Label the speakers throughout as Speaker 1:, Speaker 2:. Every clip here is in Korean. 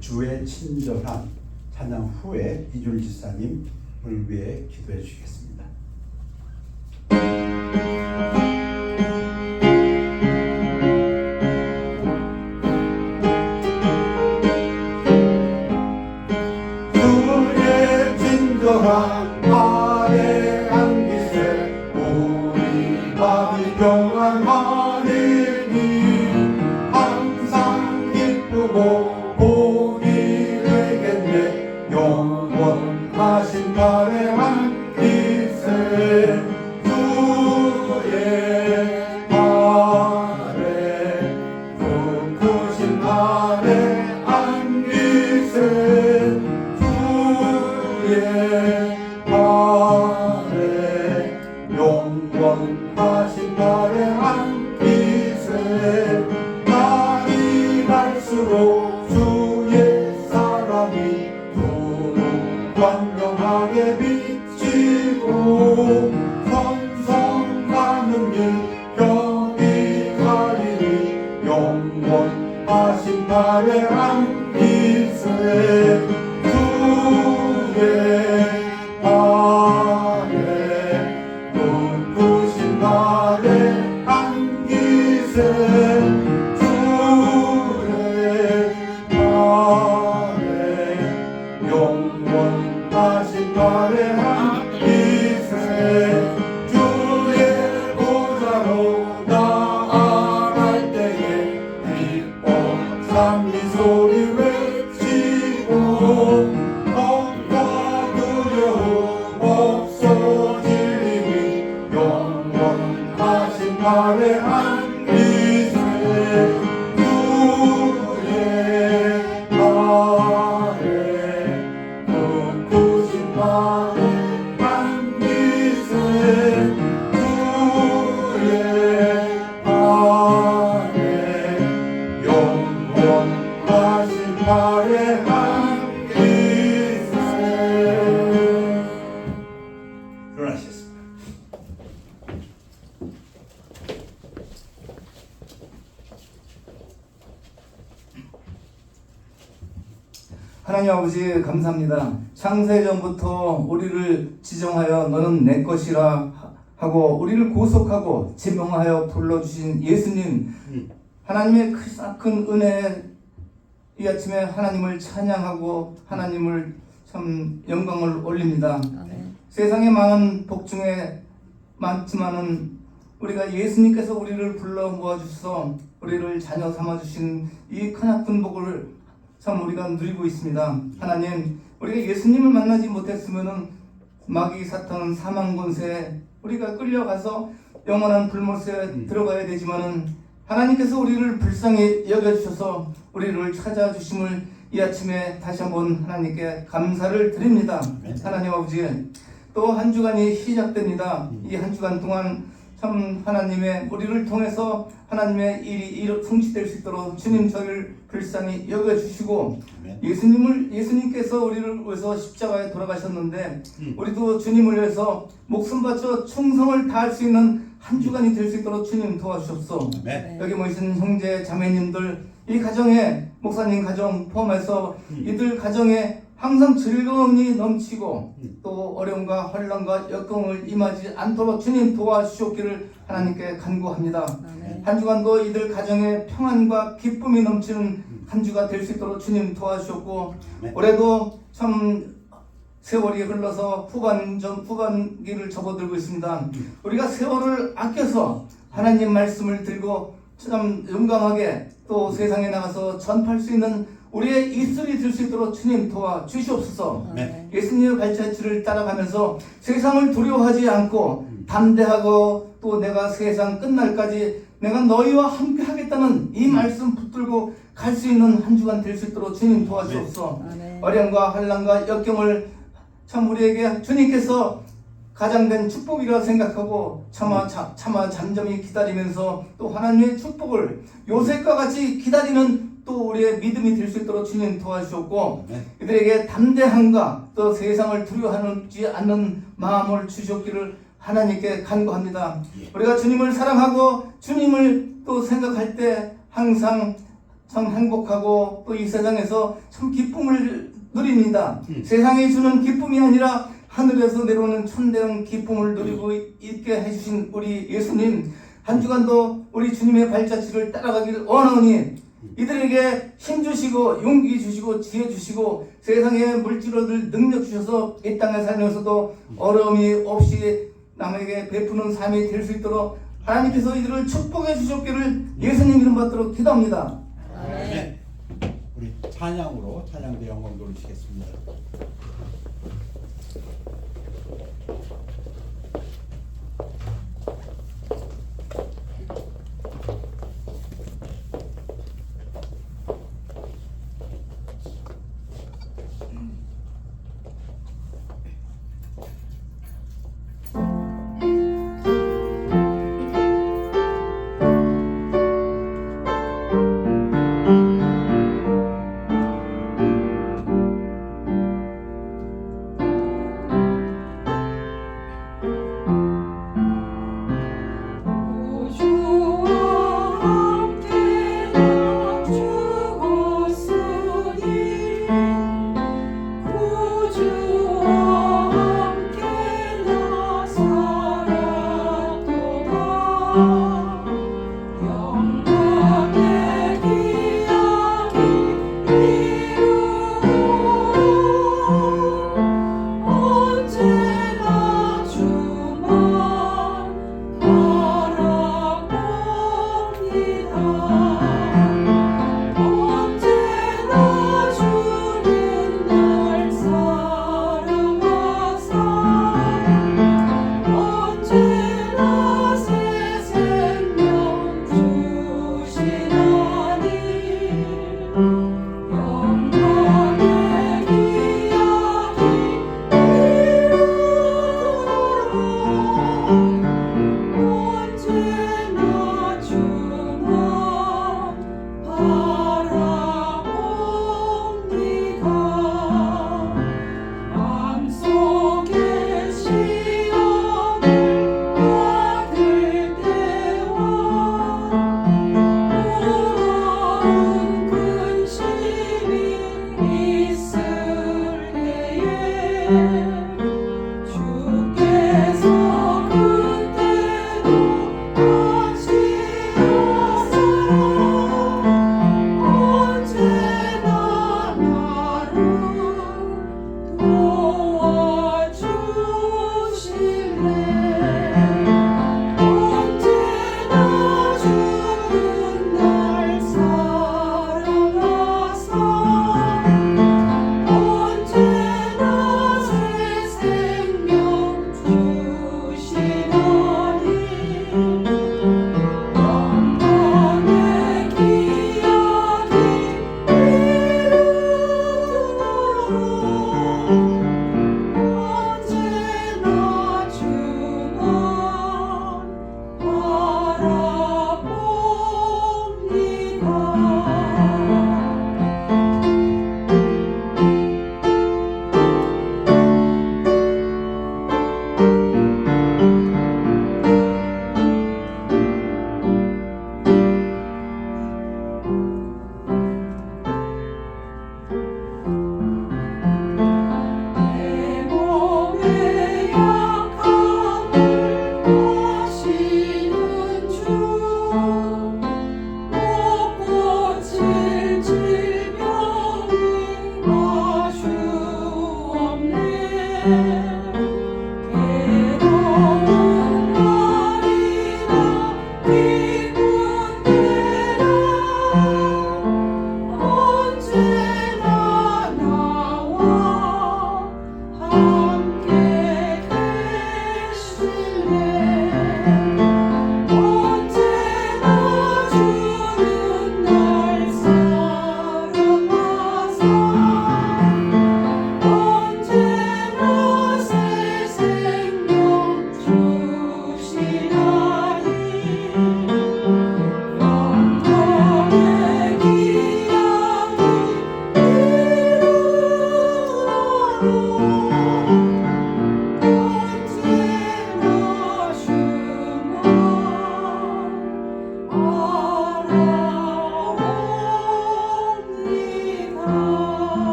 Speaker 1: 주의 친절한 찬양 후에 이준일 지사님을 위해 기도해 주시겠습니다. 주의 친절한 아래 안기세 우리 마음이 평안하리니 항상 기쁘고 복이 되겠네 영원하신 발에 안기세 주의 발에 높으신 발에 안기세 주의 발에 영원하신 발에 안기세 날이 갈수록 주의 사랑이 두루 광명하게 비치고 선성하는 일 병이 가리니 영원하신 발에 안기세 주의 발에 높으신 발에 안기세 영원하신 발에 안기세 주의 보좌로 나아갈 때에 기뻐 찬미 소리 외치고 걱정 두려움 없어지리니 영원하신 발에 안기세
Speaker 2: 하나님 아버지 감사합니다. 창세전부터 우리를 지정하여 너는 내 것이라 하고 우리를 구속하고 지명하여 불러주신 예수님, 하나님의 큰 은혜, 이 아침에 하나님을 찬양하고 하나님을 참 영광을 올립니다. 세상에 많은 복 중에 많지만은 우리가 예수님께서 우리를 불러 모아주셔서 우리를 자녀 삼아주신 이 크나큰 복을 참 우리가 누리고 있습니다. 하나님, 우리가 예수님을 만나지 못했으면은 마귀 사탄 사망 권세에 우리가 끌려가서 영원한 불못에 들어가야 되지만은 하나님께서 우리를 불쌍히 여겨주셔서 우리를 찾아주심을 이 아침에 다시 한번 하나님께 감사를 드립니다. 하나님 아버지, 또 한 주간이 시작됩니다. 이 한 주간 동안 참 하나님의 우리를 통해서 하나님의 일이 성취될 수 있도록 주님 저희를 불쌍히 여겨주시고 예수님께서 우리를 위해서 십자가에 돌아가셨는데 우리도 주님을 위해서 목숨 바쳐 충성을 다할 수 있는 한 주간이 될 수 있도록 주님 도와주셨소. 여기 모이신 형제 자매님들, 이 가정에 목사님 가정 포함해서 이들 가정에 항상 즐거움이 넘치고 또 어려움과 환난과 역경을 임하지 않도록 주님 도와주셨기를 하나님께 간구합니다. 한 주간도 이들 가정에 평안과 기쁨이 넘치는 한 주가 될 수 있도록 주님 도와주셨고 올해도 참 세월이 흘러서 후반기를 접어들고 있습니다. 우리가 세월을 아껴서 하나님 말씀을 들고 참 용감하게 또 세상에 나가서 전파할 수 있는 우리의 입술이 될 수 있도록 주님 도와주시옵소서. 예수님의 발자취를 따라가면서 세상을 두려워하지 않고 담대하고 또 내가 세상 끝날까지 내가 너희와 함께 하겠다는 이 말씀 붙들고 갈 수 있는 한 주간 될 수 있도록 주님 도와주옵소서. 어려움과 환난과 역경을 참 우리에게 주님께서 가장된 축복이라 생각하고 차마 잠잠히 기다리면서 또 하나님의 축복을 요셉과 같이 기다리는 또 우리의 믿음이 될 수 있도록 주님 도와주셨고 이들에게 담대함과 또 세상을 두려워하지 않는 마음을 주셨기를 하나님께 간구합니다. 우리가 주님을 사랑하고 주님을 또 생각할 때 항상 참 행복하고 또 이 세상에서 참 기쁨을 누립니다. 세상이 주는 기쁨이 아니라 하늘에서 내려오는 참된 기쁨을 누리고 있게 해주신 우리 예수님, 한 주간도 우리 주님의 발자취를 따라가길 원하오니 이들에게 힘 주시고 용기 주시고 지혜 주시고 세상의 물질을 능력 주셔서 이 땅에 살면서도 어려움이 없이 남에게 베푸는 삶이 될 수 있도록 하나님께서 이들을 축복해 주셨기를 예수님 이름 받도록 기도합니다.
Speaker 1: 네. 우리 찬양으로 찬양대 영광 돌리시겠습니다.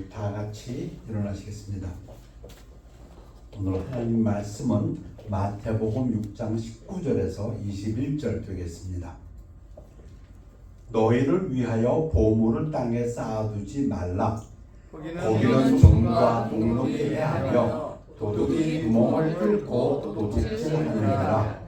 Speaker 1: 우리 다 같이 일어나시겠습니다. 오늘 하나님 말씀은 마태복음 6장 19절에서 21절 되겠습니다. 너희를 위하여 보물을 땅에 쌓아두지 말라. 거기는 종과 동록이 해하며 도둑이 구멍을 뚫고 도둑질하느니라.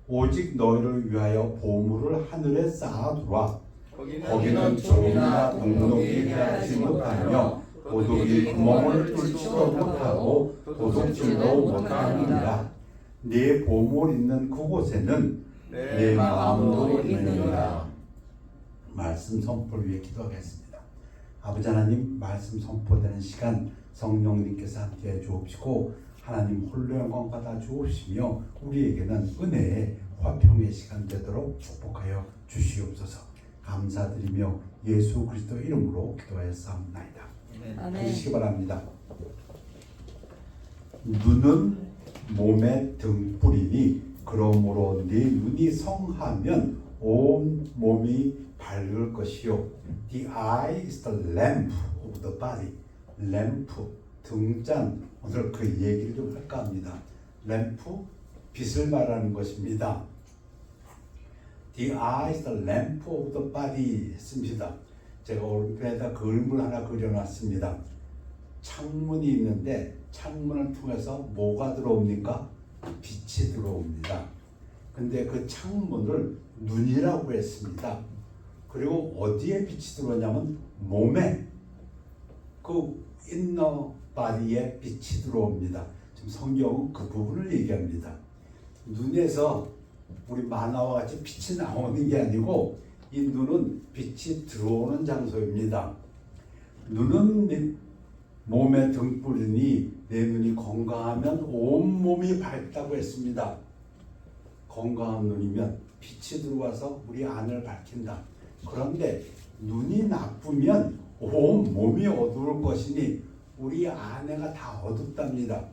Speaker 1: 오직 너희를 위하여 보물을 하늘에 쌓아두라. 거기는 종이나 동록이 해하지 못하며 도둑이 구멍을 뚫지도 못하고 도둑질도 못하느니라. 네 보물 있는 그곳에는 내 마음도 있느니라. 말씀 선포를 위해 기도하겠습니다. 아버지 하나님, 말씀 선포되는 시간 성령님께서 함께해 주옵시고 하나님 홀로 영광 받아 주옵시며 우리에게는 은혜의 화평의 시간 되도록 축복하여 주시옵소서. 감사드리며 예수 그리스도 이름으로 기도하였사옵나이다. 주시기 바랍니다. 눈은 몸의 등불이니 그러므로 네 눈이 성하면 온 몸이 밝을 것이요. The eye is the lamp of the body. 램프, 등잔. 오늘 그 얘기를 좀 할까 합니다. 램프, 빛을 말하는 것입니다. The eye is the lamp of the body 했습니다. 제가 오른편에다 그림을 하나 그려놨습니다. 창문이 있는데 창문을 통해서 뭐가 들어옵니까? 빛이 들어옵니다. 근데 그 창문을 눈이라고 했습니다. 그리고 어디에 빛이 들어오냐면 몸에, 그 inner body에 빛이 들어옵니다. 지금 성경은 그 부분을 얘기합니다. 눈에서 우리 만화와 같이 빛이 나오는 게 아니고 이 눈은 빛이 들어오는 장소입니다. 눈은 몸의 등불이니 내 눈이 건강하면 온몸이 밝다고 했습니다. 건강한 눈이면 빛이 들어와서 우리 안을 밝힌다. 그런데 눈이 나쁘면 온 몸이 어두울 것이니 우리 안에가 다 어둡답니다.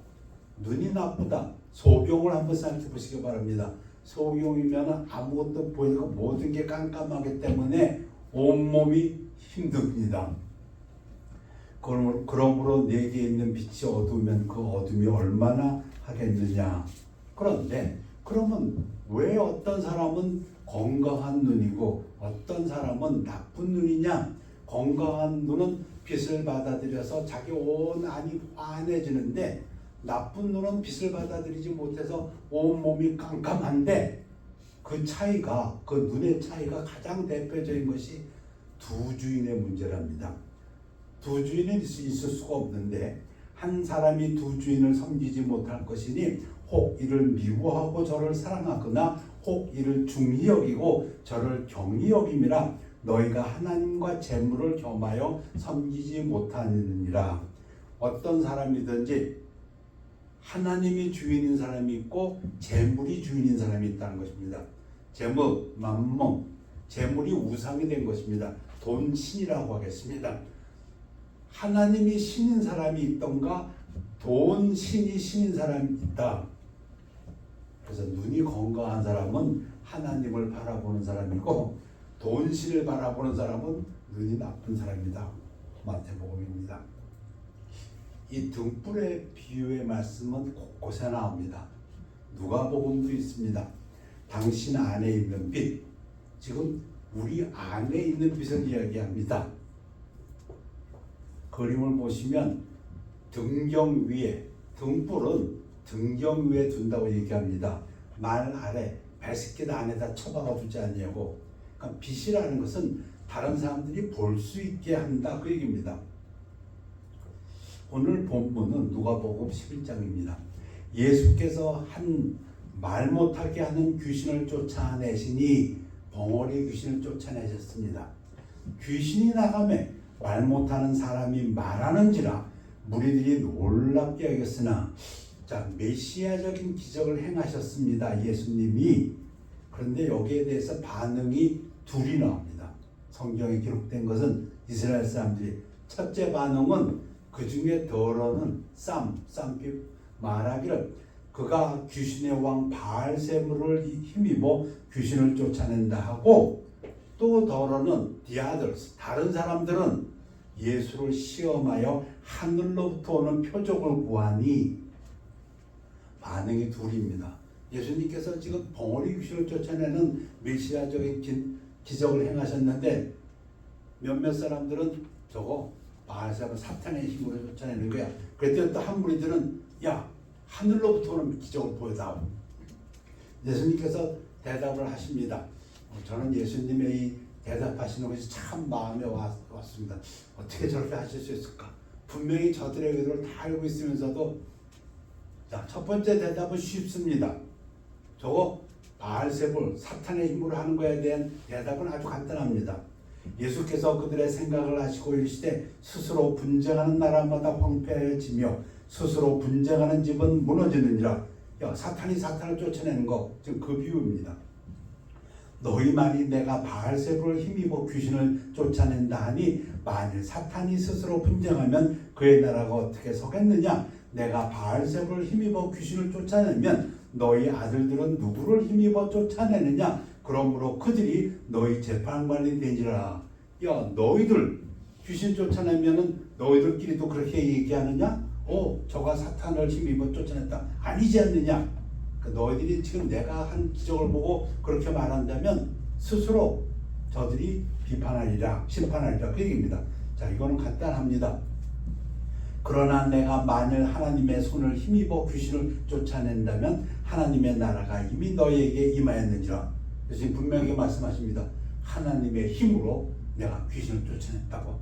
Speaker 1: 눈이 나쁘다. 소경을 한번 생각해 보시기 바랍니다. 소경이면 아무것도 보이고 모든 게 깜깜하기 때문에 온몸이 힘듭니다. 그러므로 내게 있는 빛이 어두우면 그 어둠이 얼마나 하겠느냐. 그런데 그러면 왜 어떤 사람은 건강한 눈이고 어떤 사람은 나쁜 눈이냐? 건강한 눈은 빛을 받아들여서 자기 온 안이 환해지는데 나쁜 눈은 빛을 받아들이지 못해서 온몸이 깜깜한데 그 차이가, 그 눈의 차이가 가장 대표적인 것이 두 주인의 문제랍니다. 두 주인은 있을 수가 없는데 한 사람이 두 주인을 섬기지 못할 것이니 혹 이를 미워하고 저를 사랑하거나 혹 이를 중히 여기고 저를 경히 여김이라 너희가 하나님과 재물을 겸하여 섬기지 못하느니라. 어떤 사람이든지 하나님이 주인인 사람이 있고 재물이 주인인 사람이 있다는 것입니다. 재물, 맘몬, 재물이 우상이 된 것입니다. 돈 신이라고 하겠습니다. 하나님이 신인 사람이 있던가 돈 신이 신인 사람이 있다. 그래서 눈이 건강한 사람은 하나님을 바라보는 사람이고 돈 신을 바라보는 사람은 눈이 나쁜 사람이다. 마태복음입니다. 이 등불의 비유의 말씀은 곳곳에 나옵니다. 누가복음도 있습니다. 당신 안에 있는 빛, 지금 우리 안에 있는 빛을 이야기합니다. 그림을 보시면 등경 위에, 등불은 등경 위에 둔다고 얘기합니다. 말 아래, 배싯길 안에다 처박아 두지 않냐고. 그러니까 빛이라는 것은 다른 사람들이 볼 수 있게 한다, 그 얘기입니다. 오늘 본문은 누가복음 11장입니다. 예수께서 한 말 못하게 하는 귀신을 쫓아내시니 벙어리 귀신을 쫓아내셨습니다. 귀신이 나가매 말 못하는 사람이 말하는지라 무리들이 놀랍게 여겼으나 자, 메시아적인 기적을 행하셨습니다. 예수님이. 그런데 여기에 대해서 반응이 둘이 나옵니다. 성경에 기록된 것은 이스라엘 사람들이 첫째 반응은 그 중에 더러는 쌈피 말하기를 그가 귀신의 왕 바알세불을 힘입어 귀신을 쫓아낸다 하고 또 더러는 the others 다른 사람들은 예수를 시험하여 하늘로부터 오는 표적을 구하니 반응이 둘입니다. 예수님께서 지금 벙어리 귀신을 쫓아내는 메시아적인 기적을 행하셨는데 몇몇 사람들은 저거 바알세바 사탄의 힘으로 쫓아내는 거야. 그랬더니 또 한 무리들은 야 하늘로부터 오는 기적을 보여다오. 예수님께서 대답을 하십니다. 저는 예수님의 이 대답하시는 것이 참 마음에 왔습니다. 어떻게 저렇게 하실 수 있을까? 분명히 저들의 의도를 다 알고 있으면서도 자, 첫 번째 대답은 쉽습니다. 저거 바알세불 사탄의 힘으로 하는 것에 대한 대답은 아주 간단합니다. 예수께서 그들의 생각을 아시고 이르시되 스스로 분쟁하는 나라마다 황폐해지며 스스로 분쟁하는 집은 무너지느니라. 사탄이 사탄을 쫓아내는 거 지금 그 비유입니다. 너희만이 내가 바알세불을 힘입어 귀신을 쫓아낸다 하니 만일 사탄이 스스로 분쟁하면 그의 나라가 어떻게 서겠느냐? 내가 바알세불을 힘입어 귀신을 쫓아내면 너희 아들들은 누구를 힘입어 쫓아내느냐? 그러므로 그들이 너희 재판관이 되니라. 야 너희들 귀신 쫓아내면은 너희들끼리도 그렇게 얘기하느냐? 저가 사탄을 힘입어 쫓아냈다. 아니지 않느냐? 너희들이 지금 내가 한 기적을 보고 그렇게 말한다면 스스로 저들이 비판하리라 심판하리라 그 얘기입니다. 자 이거는 간단합니다. 그러나 내가 만일 하나님의 손을 힘입어 귀신을 쫓아낸다면 하나님의 나라가 이미 너희에게 임하였느니라. 예수님 분명히 말씀하십니다. 하나님의 힘으로 내가 귀신을 쫓아냈다고.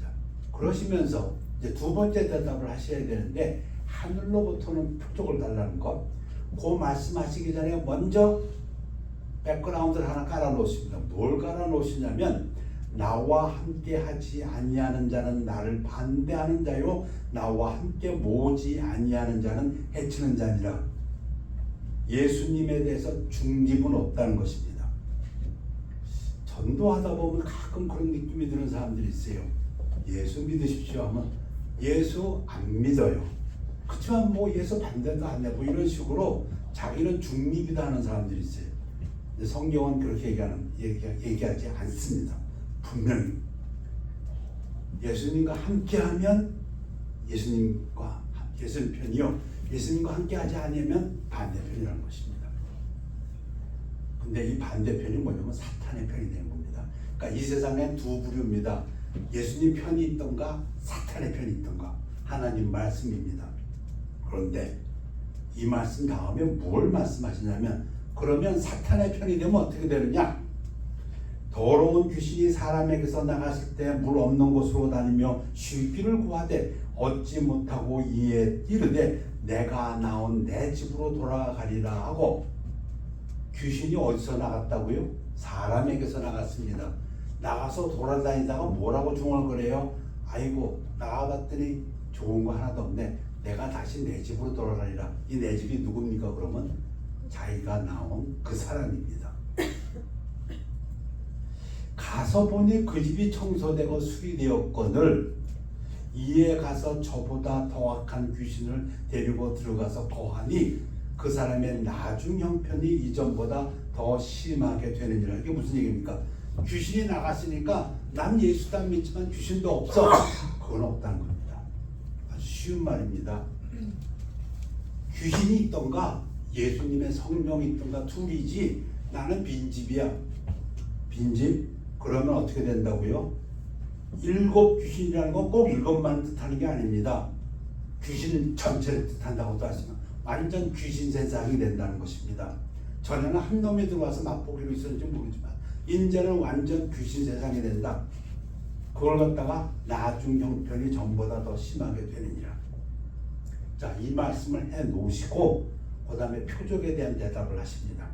Speaker 1: 자 그러시면서 이제 두 번째 대답을 하셔야 되는데 하늘로부터는 표적을 달라는 것. 그 말씀하시기 전에 먼저 백그라운드를 하나 깔아 놓으십니다. 뭘 깔아 놓으시냐면 나와 함께 하지 아니하는 자는 나를 반대하는 자요 나와 함께 모으지 아니하는 자는 해치는 자니라. 예수님에 대해서 중립은 없다는 것입니다. 전도하다 보면 가끔 그런 느낌이 드는 사람들이 있어요. 예수 믿으십시오 하면 예수 안 믿어요. 그렇지만 뭐 예수 반대도 안 해. 뭐 이런 식으로 자기는 중립이다 하는 사람들이 있어요. 근데 성경은 그렇게 얘기하지 않습니다. 분명히 예수님과 함께하면 예수님 편이요. 예수님과 함께하지 않으면 반대편이라는 것입니다. 근데 이 반대편이 뭐냐면 사탄의 편이 되는 겁니다. 그러니까 이 세상엔 두 부류입니다. 예수님 편이 있던가 사탄의 편이 있던가. 하나님 말씀입니다. 그런데 이 말씀 다음에 뭘 말씀하시냐면 그러면 사탄의 편이 되면 어떻게 되느냐? 더러운 귀신이 사람에게서 나갔을 때 물 없는 곳으로 다니며 쉬기를 구하되 얻지 못하고 이르되 내가 나온 내 집으로 돌아가리라 하고. 귀신이 어디서 나갔다고요? 사람에게서 나갔습니다. 나가서 돌아다니다가 뭐라고 중얼거려요? 아이고 나가봤더니 좋은 거 하나도 없네. 내가 다시 내 집으로 돌아가리라. 이 내 집이 누굽니까? 그러면 자기가 나온 그 사람입니다. 가서 보니 그 집이 청소되고 수리되었거늘 이에 가서 저보다 더 악한 귀신을 데리고 들어가서 거하니 그 사람의 나중 형편이 이전보다 더 심하게 되느니라. 이게 무슨 얘기입니까? 귀신이 나갔으니까 난 예수도 안 믿지만 귀신도 없어. 그건 없다는 겁니다. 아주 쉬운 말입니다. 귀신이 있던가 예수님의 성령이 있던가 둘이지 나는 빈집이야. 빈집? 그러면 어떻게 된다고요? 7 귀신이라는 건 꼭 7만 뜻하는 게 아닙니다. 귀신 전체를 뜻한다고도 하지만 완전 귀신 세상이 된다는 것입니다. 전에는 한 놈이 들어와서 맛보기로 있었는지 모르지만 이제는 완전 귀신 세상이 된다. 그걸 갖다가 나중 형편이 전보다 더 심하게 되느니라. 자, 이 말씀을 해 놓으시고 그 다음에 표적에 대한 대답을 하십니다.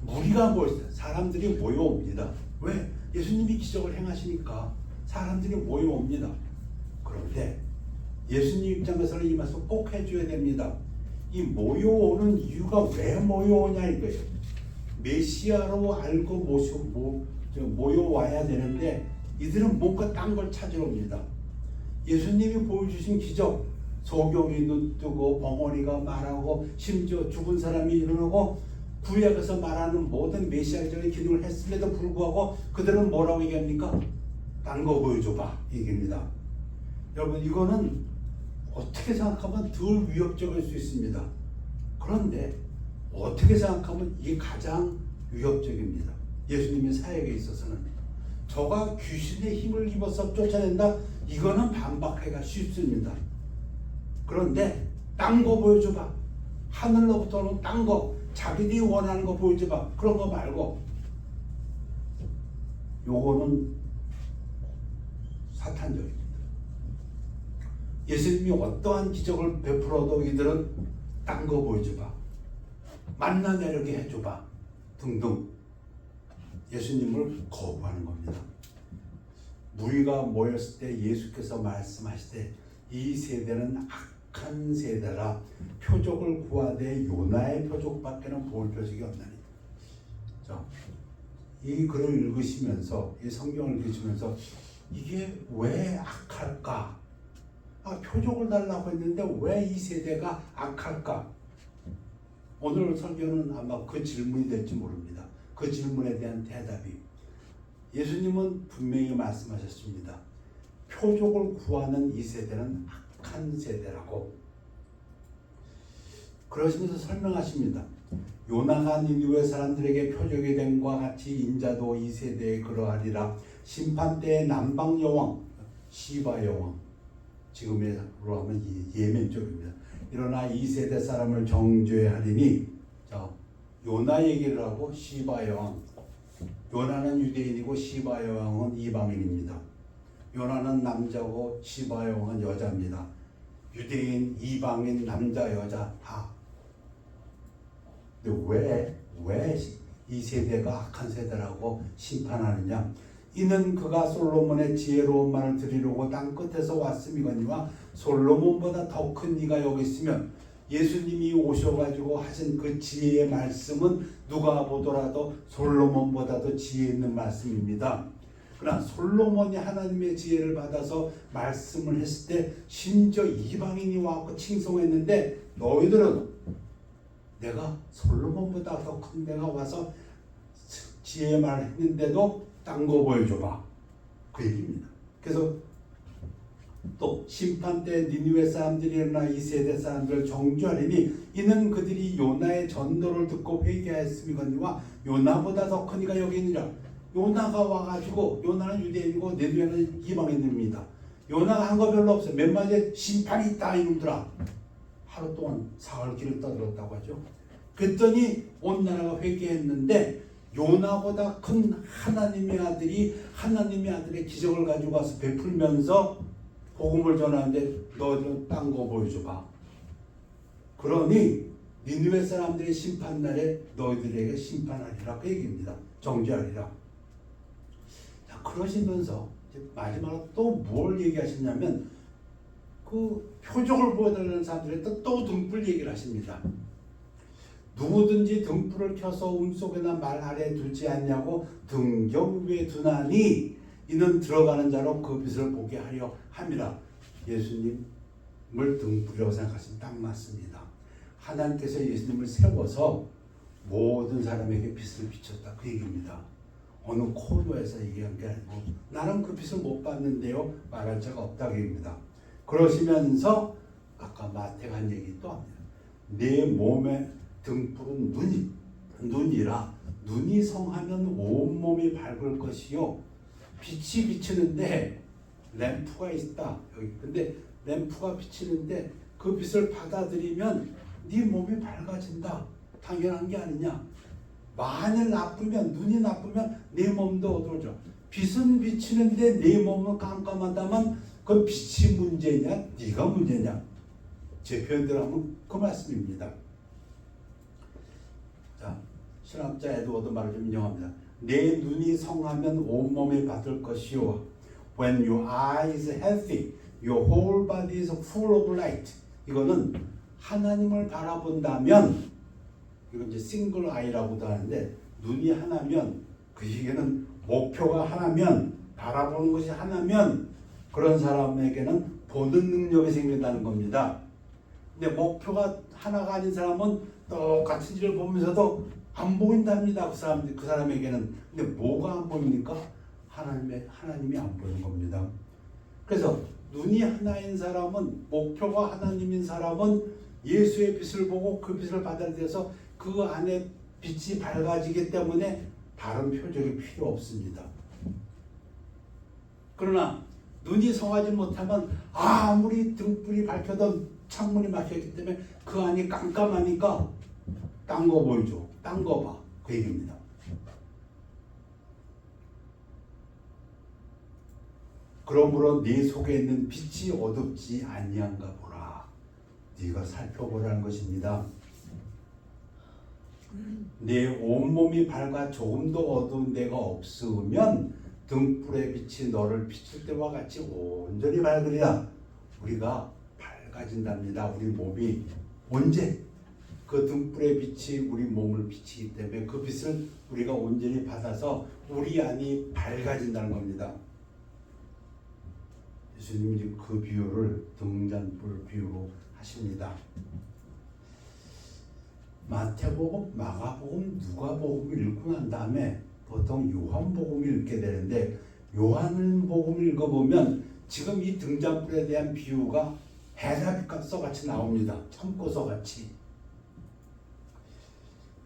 Speaker 1: 무리가 모였어요. 사람들이 모여옵니다. 왜? 예수님이 기적을 행하시니까 사람들이 모여옵니다. 그런데 예수님 입장에서는 이 말씀 꼭 해줘야 됩니다. 이 모여오는 이유가 왜 모여오냐 이거예요. 메시아로 알고 모여와야 되는데 이들은 뭔가 딴 걸 찾으러 옵니다. 예수님이 보여주신 기적, 소경이 눈 뜨고 벙어리가 말하고 심지어 죽은 사람이 일어나고 구약에서 말하는 모든 메시아적인 기능을 했음에도 불구하고 그들은 뭐라고 얘기합니까? 딴 거 보여줘봐 얘기입니다. 여러분 이거는 어떻게 생각하면 덜 위협적일 수 있습니다. 그런데 어떻게 생각하면 이게 가장 위협적입니다. 예수님의 사역에 있어서는 저가 귀신의 힘을 입어서 쫓아낸다? 이거는 반박하기가 쉽습니다. 그런데 딴 거 보여줘봐. 하늘로부터 오는 딴 거, 자기들이 원하는 거 보여줘봐. 그런 거 말고 요거는 사탄적입니다. 예수님이 어떠한 기적을 베풀어도 이들은 딴 거 보여줘봐. 만나 내리게 해줘봐. 등등 예수님을 거부하는 겁니다. 무리가 모였을 때 예수께서 말씀하시되 이 세대는 악한 세대라 표적을 구하되 요나의 표적밖에는 볼 표적이 없나니. 자, 이 글을 읽으시면서 이 성경을 읽으시면서 이게 왜 악할까? 표적을 달라고 했는데 왜 이 세대가 악할까? 오늘 설교는 아마 그 질문이 될지 모릅니다. 그 질문에 대한 대답이 예수님은 분명히 말씀하셨습니다. 표적을 구하는 이 세대는 악한 세대라고. 그러시면서 설명하십니다. 요나가 니느웨 사람들에게 표적이 됨과 같이 인자도 이 세대에 그러하리라. 심판 때의 남방 여왕 시바 여왕, 지금으로 하면 예멘 쪽입니다. 일어나 이 세대 사람을 정죄하리니. 자, 요나 얘기를 하고 시바 여왕. 요나는 유대인이고 시바 여왕은 이방인입니다. 요나는 남자고 시바 여왕은 여자입니다. 유대인, 이방인, 남자, 여자 다. 근데 왜 이 세대가 악한 세대라고 심판하느냐? 이는 그가 솔로몬의 지혜로운 말을 들으려고 땅 끝에서 왔음이거니와 솔로몬보다 더 큰 이가 여기 있으면 예수님이 오셔가지고 하신 그 지혜의 말씀은 누가 보더라도 솔로몬보다도 지혜 있는 말씀입니다. 그러나 솔로몬이 하나님의 지혜를 받아서 말씀을 했을 때 심지어 이방인이 와서 칭송했는데 너희들은 내가 솔로몬보다 더 큰 내가 와서 지혜의 말을 했는데도 딴 거 보여줘봐. 그 얘기입니다. 그래서 또 심판 때 니느웨 사람들이 일어나 이 세대 사람들을 정죄하리니 이는 그들이 요나의 전도를 듣고 회개하였음이거니와 요나보다 더 큰 이가 여기 있느니라. 요나가 와가지고 요나는 유대인이고 니느웨는 이방인입니다. 요나가 한 거 별로 없어요. 몇 마디에 심판이 있다 이놈들아. 하루 동안 사흘길을 떠들었다고 하죠. 그랬더니 온 나라가 회개했는데 요나보다 큰 하나님의 아들의 기적을 가지고 와서 베풀면서 복음을 전하는데 너희들은 딴 거 보여줘봐. 그러니 니느웨 사람들의 심판날에 너희들에게 심판하리라 그 얘기입니다. 정죄하리라. 자, 그러시면서 이제 마지막으로 또 뭘 얘기하시냐면 그 표적을 보여달라는 사람들한테 또 등불 얘기를 하십니다. 누구든지 등불을 켜서 음속에나 말 아래에 두지 않냐고 등경 위에 두나니 이는 들어가는 자로 그 빛을 보게 하려 함이라. 예수님을 등불이라고 생각하시면 딱 맞습니다. 하나님께서 예수님을 세워서 모든 사람에게 빛을 비췄다 그 얘기입니다. 어느 코너에서 얘기한 게 아니고 나는 그 빛을 못 봤는데요 말할 자가 없다 그 얘기입니다. 그러시면서 아까 마태가 한 얘기 또 합니다. 내 몸에 등불은 눈이라 눈이 성하면 온몸이 밝을 것이요 빛이 비치는데 램프가 있다 여기. 근데 램프가 비치는데 그 빛을 받아들이면 네 몸이 밝아진다. 당연한 게 아니냐. 만일 나쁘면 눈이 나쁘면 내 몸도 어두워져. 빛은 비치는데 내 몸은 깜깜하다면 그 빛이 문제냐 네가 문제냐. 제 표현대로 하면 그 말씀입니다. 자, 신학자 에드워드 말을 좀 인용합니다. 내 눈이 성하면 온몸이 받을 것이요. When your eye is healthy, your whole body is full of light. 이거는 하나님을 바라본다면, 이건 이제 싱글 아이라고도 하는데, 눈이 하나면, 그 얘기는 목표가 하나면, 바라보는 것이 하나면, 그런 사람에게는 보는 능력이 생긴다는 겁니다. 근데 목표가 하나가 아닌 사람은 똑같은 일을 보면서도 안 보인답니다. 그 사람에게는. 근데 뭐가 안 보입니까? 하나님이 안 보는 겁니다. 그래서 눈이 하나인 사람은, 목표가 하나님인 사람은 예수의 빛을 보고 그 빛을 받아들여서 그 안에 빛이 밝아지기 때문에 다른 표적이 필요 없습니다. 그러나 눈이 성하지 못하면 아무리 등불이 밝혀도 창문이 막혔기 때문에 그 안이 깜깜하니까 딴 거 보이죠. 딴 거 봐. 그 얘기입니다. 그러므로 네 속에 있는 빛이 어둡지 아니한가 보라. 네가 살펴보라는 것입니다. 내 온몸이 밝아 조금도 어두운 데가 없으면 등불의 빛이 너를 비출 때와 같이 온전히 밝으리라. 우리가 밝아진답니다. 우리 몸이 언제? 그 등불의 빛이 우리 몸을 비치기 때문에 그 빛을 우리가 온전히 받아서 우리 안이 밝아진다는 겁니다. 예수님이 그 비유를 등잔불 비유로 하십니다. 마태복음, 마가복음, 누가복음을 읽고 난 다음에 보통 요한복음을 읽게 되는데, 요한복음을 읽어보면 지금 이 등잔불에 대한 비유가 해답서같이 나옵니다. 참고서같이.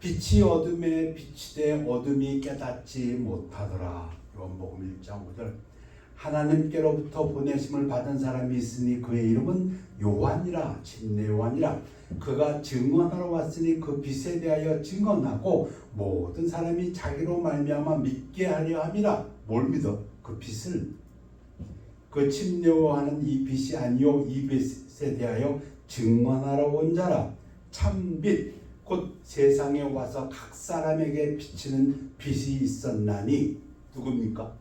Speaker 1: 빛이 어둠에 비치되 어둠이 깨닫지 못하더라. 요한복음 1장 5절. 하나님께로부터 보내심을 받은 사람이 있으니 그의 이름은 요한이라, 침례 요한이라. 그가 증언하러 왔으니 그 빛에 대하여 증언하고 모든 사람이 자기로 말미암아 믿게 하려 함이라. 뭘 믿어? 그 빛을. 그 침례 요한은 이 빛이 아니요 이 빛에 대하여 증언하러 온 자라. 참빛 곧 세상에 와서 각 사람에게 비치는 빛이 있었나니. 누굽니까?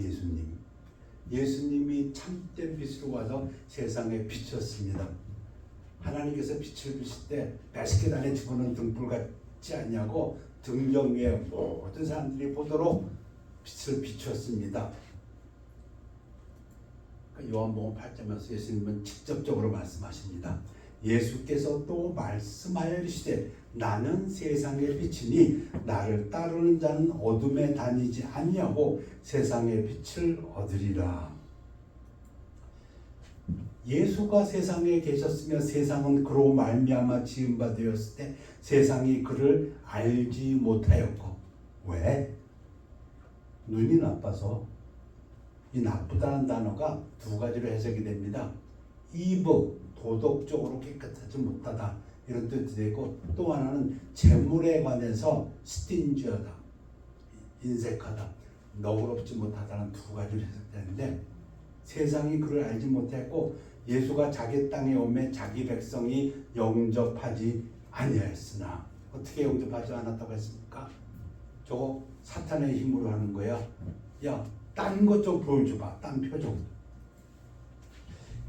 Speaker 1: 예수님. 예수님이 참된 빛으로 와서 세상에 비쳤습니다. 하나님께서 빛을 비칠 때 배식계 안에 집어넣은 등불 같지 않냐고 등경 위에 모든 사람들이 보도록 빛을 비췄습니다. 요한복음 8장에서 예수님은 직접적으로 말씀하십니다. 예수께서 또 말씀하여 이르시되 나는 세상의 빛이니 나를 따르는 자는 어둠에 다니지 아니하고 세상의 빛을 얻으리라. 예수가 세상에 계셨으며 세상은 그로 말미암아 지은 바 되었을 때 세상이 그를 알지 못하였고. 왜? 눈이 나빠서. 이 나쁘다는 단어가 두 가지로 해석이 됩니다. 이브, 도덕적으로 깨끗하지 못하다, 이런 뜻이 되고, 또 하나는 재물에 관해서 스틴지하다, 인색하다, 너그럽지 못하다는 두 가지로 해석되는데, 세상이 그를 알지 못했고 예수가 자기 땅에 오매 자기 백성이 영접하지 아니하였으나. 어떻게 영접하지 않았다고 했습니까? 저거 사탄의 힘으로 하는 거야. 야, 딴 것 좀 보여줘봐. 딴 표정.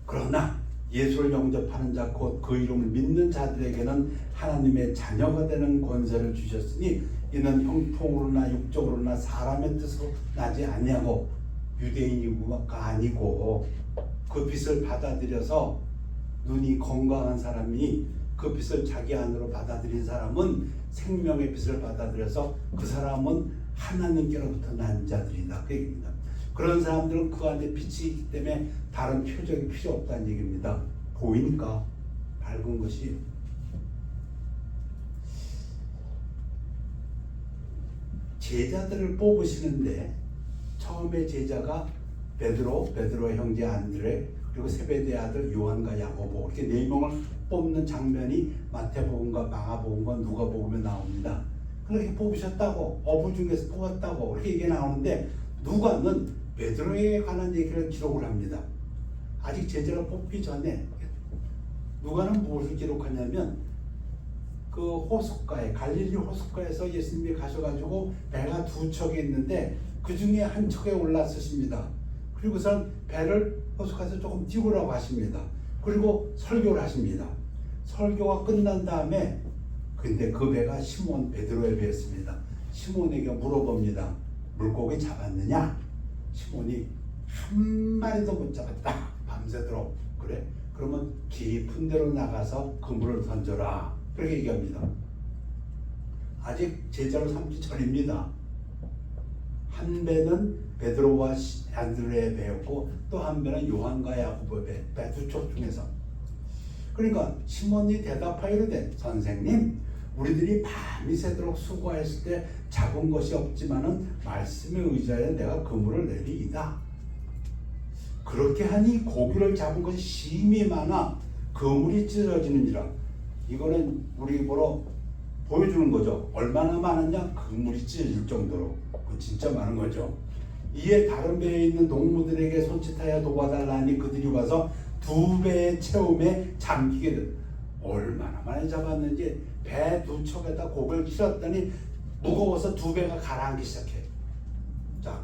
Speaker 1: 그러나 예수를 영접하는 자 곧 그 이름을 믿는 자들에게는 하나님의 자녀가 되는 권세를 주셨으니 이는 형통으로나 육적으로나 사람의 뜻으로 나지 아니하고 유대인이고가 아니고 그 빛을 받아들여서 눈이 건강한 사람이 그 빛을 자기 안으로 받아들인 사람은 생명의 빛을 받아들여서 그 사람은 하나님께로부터 난 자들이다. 그 얘기입니다. 그런 사람들은 그 안에 빛이 있기 때문에 다른 표적이 필요 없다는 얘기입니다. 보이니까 밝은 것이. 제자들을 뽑으시는데 처음에 제자가 베드로의 형제 안드레, 그리고 세베대의 아들 요한과 야고보, 이렇게 네 명을 뽑는 장면이 마태복음과 마가복음과 누가복음에 나옵니다. 그렇게 뽑으셨다고, 어부 중에서 뽑았다고 그렇게 얘기 나오는데, 누가는 베드로에 관한 얘기를 기록을 합니다. 아직 제자가 뽑기 전에 누가는 무엇을 기록하냐면, 그 호숫가에, 갈릴리 호숫가에서 예수님이 가셔가지고 배가 두 척이 있는데 그 중에 한 척에 올라서십니다. 그리고선 배를 호숫가에서 조금 띄우라고 하십니다. 그리고 설교를 하십니다. 설교가 끝난 다음에, 근데 그 배가 시몬 베드로의 배였습니다. 시몬에게 물어봅니다. 물고기 잡았느냐? 시몬이 한 마리도 못 잡았다. 밤새도록. 그래? 그러면 깊은 데로 나가서 그물을 던져라. 그렇게 얘기합니다. 아직 제자로 삼기 전입니다. 한 배는 베드로와 안드레의 배였고 또 한 배는 요한과 야고보의 배 두 쪽 중에서. 그러니까 시몬이 대답하여 이르되 선생님 우리들이 밤이 새도록 수고하였을 때 잡은 것이 없지만은 말씀에 의지하여 내가 그물을 내리이다. 그렇게 하니 고기를 잡은 것이 심히 많아 그물이 찢어지는지라. 이거는 우리 보러 보여주는 거죠. 얼마나 많았냐? 그물이 찢어질 정도로. 그건 진짜 많은 거죠. 이에 다른 배에 있는 동무들에게 손짓하여 도와달라니 그들이 와서 두 배의 채움에 잠기게 돼. 얼마나 많이 잡았는지 배 두 척에다 고기를 실었더니 무거워서 두 배가 가라앉기 시작해. 자,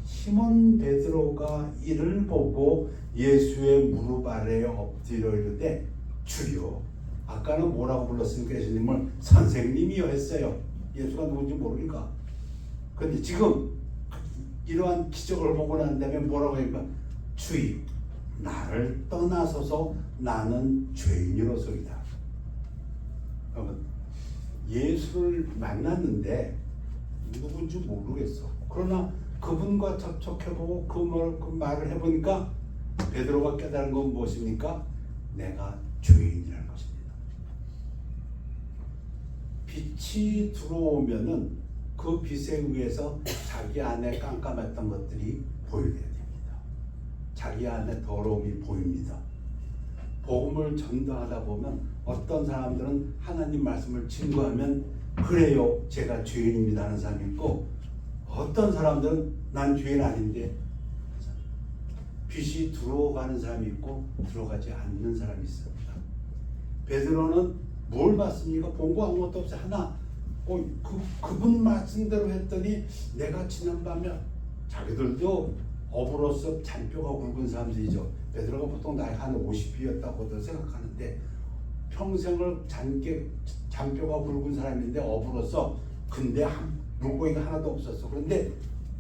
Speaker 1: 시몬 베드로가 이를 보고 예수의 무릎 아래에 엎드려 이르되 주여. 아까는 뭐라고 불렀습니까? 예수님을 선생님이요 했어요. 예수가 누군지 모르니까. 근데 지금 이러한 기적을 보고 난 다음에 뭐라고 하니까 주여 나를 떠나소서 나는 죄인이로소이다. 여러분 예수를 만났는데 누군지 모르겠어. 그러나 그분과 접촉해보고 그 말을 해보니까 베드로가 깨달은 건 무엇입니까? 내가 죄인이라는 것입니다. 빛이 들어오면은 그 빛에 의해서 자기 안에 깜깜했던 것들이 보이게 됩니다. 자기 안에 더러움이 보입니다. 복음을 전도하다 보면 어떤 사람들은 하나님 말씀을 증거하면 그래요 제가 죄인입니다 하는 사람이 있고 어떤 사람들은 난 죄인 아닌데 빛이 들어가는 사람이 있고 들어가지 않는 사람이 있습니다. 베드로는 뭘 봤습니까? 본 거 아무것도 없어요. 하나 그분 말씀대로 했더니 내가 지난밤에 자기들도 어부로서 잔뼈가 굵은 사람들이죠. 베드로가 보통 나이가 한 50이었다고도 생각하는데 평생을 잔뼈가 굵은 사람인데 어부로서 근데 물고기가 하나도 없었어. 그런데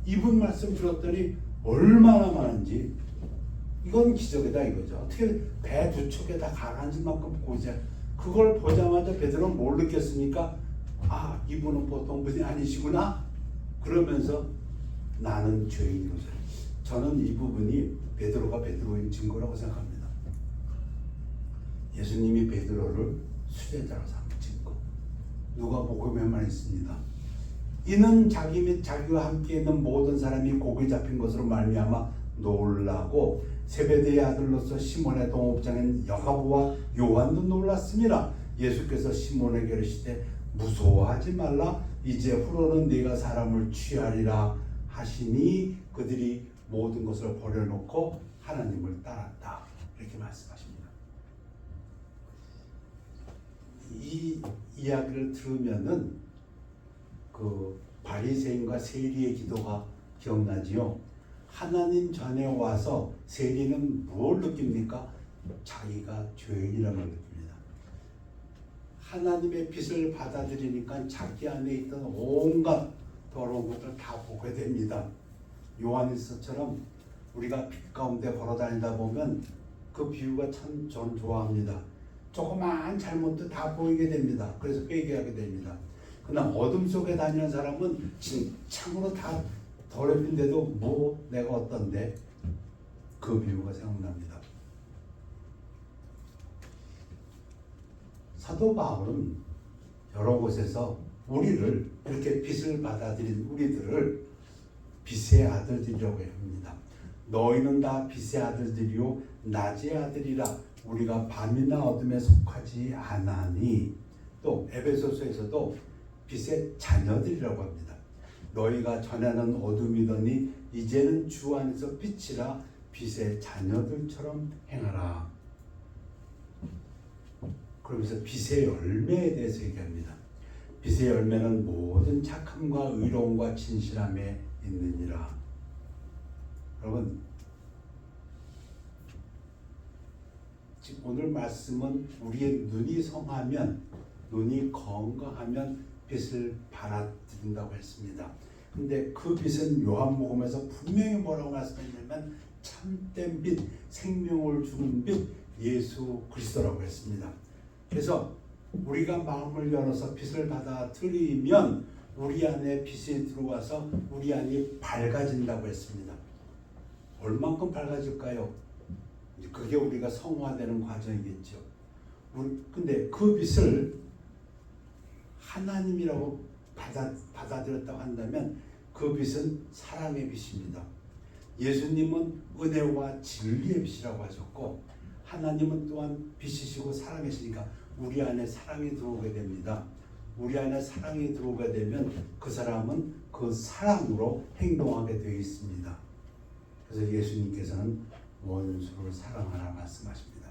Speaker 1: 이분 말씀 들었더니 얼마나 많은지 이건 기적이다 이거죠. 어떻게 배 두 척에다 가라앉을 만큼 고생. 그걸 보자마자 베드로는 뭘 느꼈습니까? 아 이분은 보통 분이 아니시구나. 그러면서 나는 죄인이로서. 저는 이 부분이 베드로가 베드로인 증거라고 생각합니다. 예수님이 베드로를 수제자로 삼은 증거. 누가복음에 말했습니다. 이는 자기 및 자기와 함께 있는 모든 사람이 고기 잡힌 것으로 말미암아 놀라고 세베대의 아들로서 시몬의 동업장인 야고보와 요한도 놀랐습니다. 예수께서 시몬에게 이르시되 무서워하지 말라. 이제 후로는 네가 사람을 취하리라 하시니 그들이 모든 것을 버려놓고 하나님을 따랐다. 이렇게 말씀하십니다. 이 이야기를 들으면은 그 바리새인과 세리의 기도가 기억나지요. 하나님 전에 와서 세리는 뭘 느낍니까? 자기가 죄인이라는 걸 느낍니다. 하나님의 빛을 받아들이니까 자기 안에 있던 온갖 더러운 것들을 다 보게 됩니다. 요한일서처럼 우리가 빛 가운데 걸어다니다 보면 그 비유가 참 저는 좋아합니다. 조그마한 잘못도 다 보이게 됩니다. 그래서 회개하게 됩니다. 그러나 어둠 속에 다니는 사람은 진창으로 다 더럽힌데도 뭐 내가 어떤데 그 비유가 생각납니다. 사도 바울은 여러 곳에서 우리를 이렇게 빛을 받아들인 우리들을 빛의 아들들이라고 합니다. 너희는 다 빛의 아들들이요 낮의 아들이라. 우리가 밤이나 어둠에 속하지 않으니. 또 에베소서에서도 빛의 자녀들이라고 합니다. 너희가 전에는 어둠이더니 이제는 주 안에서 빛이라. 빛의 자녀들처럼 행하라. 그러면서 빛의 열매에 대해서 얘기합니다. 빛의 열매는 모든 착함과 의로움과 진실함에 있느니라. 여러분, 지금 오늘 말씀은 우리의 눈이 성하면, 눈이 건강하면 빛을 받아들인다고 했습니다. 근데 그 빛은 요한복음에서 분명히 뭐라고 말씀했냐면 참된 빛, 생명을 주는 빛, 예수 그리스도라고 했습니다. 그래서 우리가 마음을 열어서 빛을 받아들이면 우리 안에 빛이 들어와서 우리 안이 밝아진다고 했습니다. 얼만큼 밝아질까요? 그게 우리가 성화되는 과정이겠죠. 근데 그 빛을 하나님이라고 받아들였다고 한다면 그 빛은 사랑의 빛입니다. 예수님은 은혜와 진리의 빛이라고 하셨고 하나님은 또한 빛이시고 사랑이시니까 우리 안에 사랑이 들어오게 됩니다. 우리 안에 사랑이 들어오게 되면 그 사람은 그 사랑으로 행동하게 되어 있습니다. 그래서 예수님께서는 원수를 사랑하라 말씀하십니다.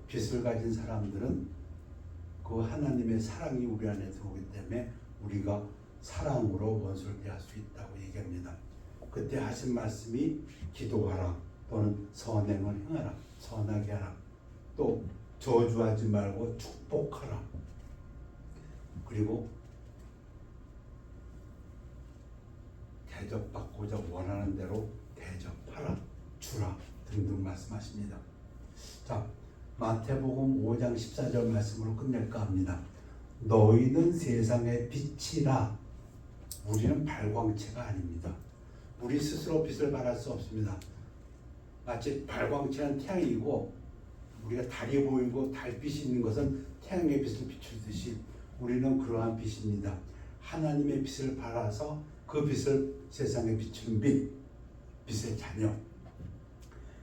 Speaker 1: 빛을 가진 사람들은 그 하나님의 사랑이 우리 안에 들어오기 때문에 우리가 사랑으로 원수를 대할 수 있다고 얘기합니다. 그때 하신 말씀이 기도하라 또는 선행을 행하라, 선하게 하라, 또 저주하지 말고 축복하라, 그리고 대접받고자 원하는 대로 대접하라, 주라 등등 말씀하십니다. 자, 마태복음 5장 14절 말씀으로 끝낼까 합니다. 너희는 세상의 빛이라. 우리는 발광체가 아닙니다. 우리 스스로 빛을 발할 수 없습니다. 마치 발광체는 태양이고 우리가 달이 보이고 달빛이 있는 것은 태양의 빛을 비추듯이 우리는 그러한 빛입니다. 하나님의 빛을 발하서 그 빛을 세상에 비추는 빛의 자녀.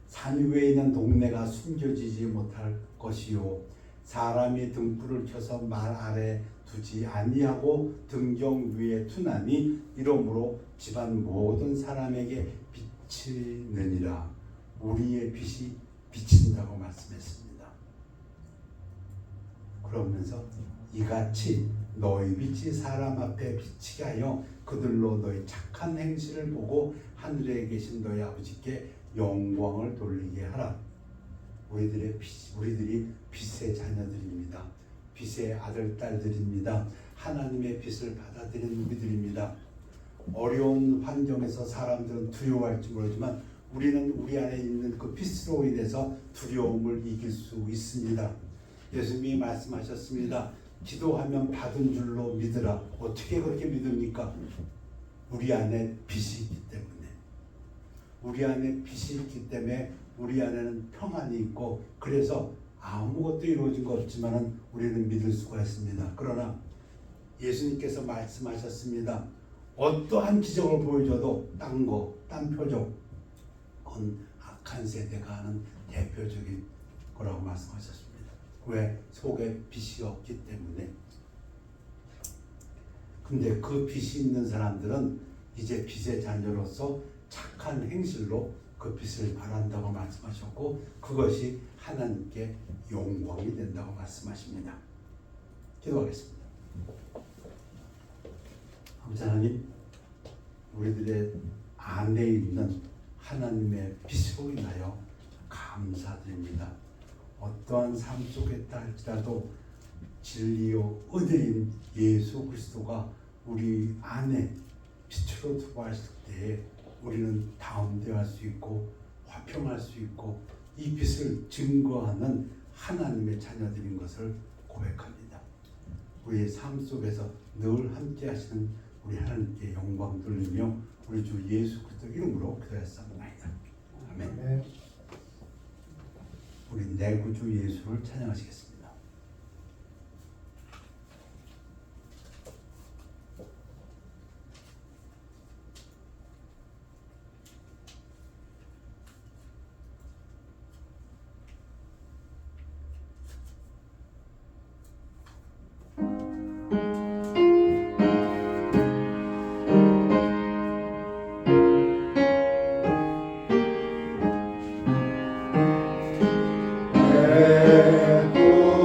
Speaker 1: 산 위에 있는 동네가 숨겨지지 못할 것이요 사람이 등불을 켜서 말 아래 두지 아니하고 등경 위에 두나니 이러므로 집안 모든 사람에게 비치느니라. 우리의 빛이 비친다고 말씀했습니다. 그러면서 이같이 너희 빛이 사람 앞에 비치게 하여 그들로 너희 착한 행실을 보고 하늘에 계신 너희 아버지께 영광을 돌리게 하라. 우리들이 빛의 자녀들입니다. 빛의 아들, 딸들입니다. 하나님의 빛을 받아들인 우리들입니다. 어려운 환경에서 사람들은 두려워할지 모르지만 우리는 우리 안에 있는 그 빛으로 인해서 두려움을 이길 수 있습니다. 예수님이 말씀하셨습니다. 기도하면 받은 줄로 믿으라. 어떻게 그렇게 믿습니까? 우리 안에 빛이 있기 때문에. 우리 안에 빛이 있기 때문에 우리 안에는 평안이 있고 그래서 아무것도 이루어진 것 없지만 우리는 믿을 수가 있습니다. 그러나 예수님께서 말씀하셨습니다. 어떠한 기적을 보여줘도 딴 표적, 그건 악한 세대가 하는 대표적인 거라고 말씀하셨습니다. 왜? 속에 빛이 없기 때문에. 근데 그 빛이 있는 사람들은 이제 빛의 자녀로서 착한 행실로 그 빛을 발한다고 말씀하셨고 그것이 하나님께 영광이 된다고 말씀하십니다. 기도하겠습니다. 아버지 하나님, 우리들의 안에 있는 하나님의 빛으로 인하여 감사드립니다. 어떠한 삶 속에 있다 할지라도 진리요 은혜인 예수 그리스도가 우리 안에 빛으로 들어왔을 때에 우리는 다운되어 할 수 있고 화평할 수 있고 이 빛을 증거하는 하나님의 자녀들인 것을 고백합니다. 우리의 삶 속에서 늘 함께 하시는 우리 하나님께 영광 돌리며 우리 주 예수 그리스도 이름으로 기도했사옵나이다. 아멘. 우리 내 구주 예수를 찬양하시겠습니다.
Speaker 3: 내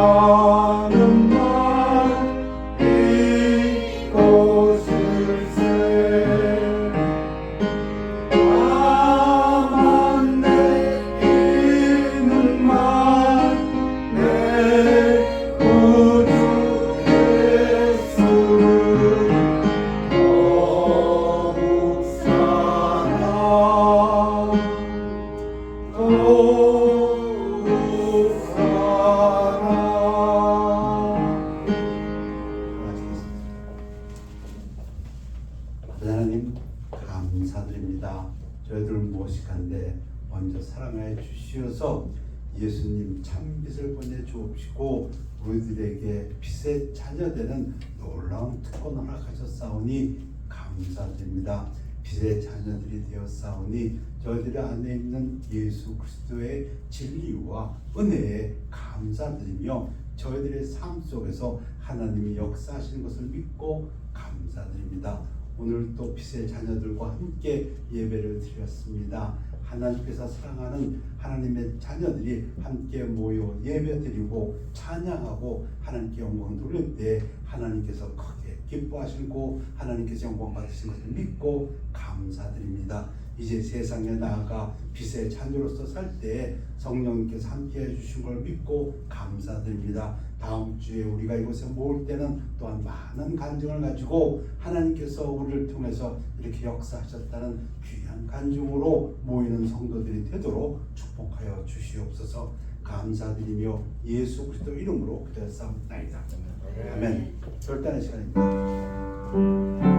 Speaker 1: 가는 날 이곳을세 나만 내리는만 내 구주 예수를 더욱 사랑 더욱 사랑. 하나님 감사드립니다. 저희들 무엇이간데 먼저 사랑하여 주시어서 예수님 참빛을 보내 주옵시고 우리들에게 빛의 자녀되는 놀라운 특권을 허락하셨사오니 감사드립니다. 빛의 자녀들이 되었사오니 저희들 안에 있는 예수 그리스도의 진리와 은혜에 감사드리며 저희들의 삶 속에서 하나님이 역사하시는 것을 믿고 감사드립니다. 오늘 또 빛의 자녀들과 함께 예배를 드렸습니다. 하나님께서 사랑하는 하나님의 자녀들이 함께 모여 예배드리고 찬양하고 하나님께 영광 돌릴 때 하나님께서 크게 기뻐하시고 하나님께서 영광 받으신 것을 믿고 감사드립니다. 이제 세상에 나아가 빛의 자녀로서 살 때 성령님께서 함께 해주신 걸 믿고 감사드립니다. 다음 주에 우리가 이곳에 모을 때는 또한 많은 간증을 가지고 하나님께서 우리를 통해서 이렇게 역사하셨다는 귀한 간증으로 모이는 성도들이 되도록 축복하여 주시옵소서. 감사드리며 예수 그리스도 이름으로 기도했사옵나이다. 아멘. 결단의 시간입니다.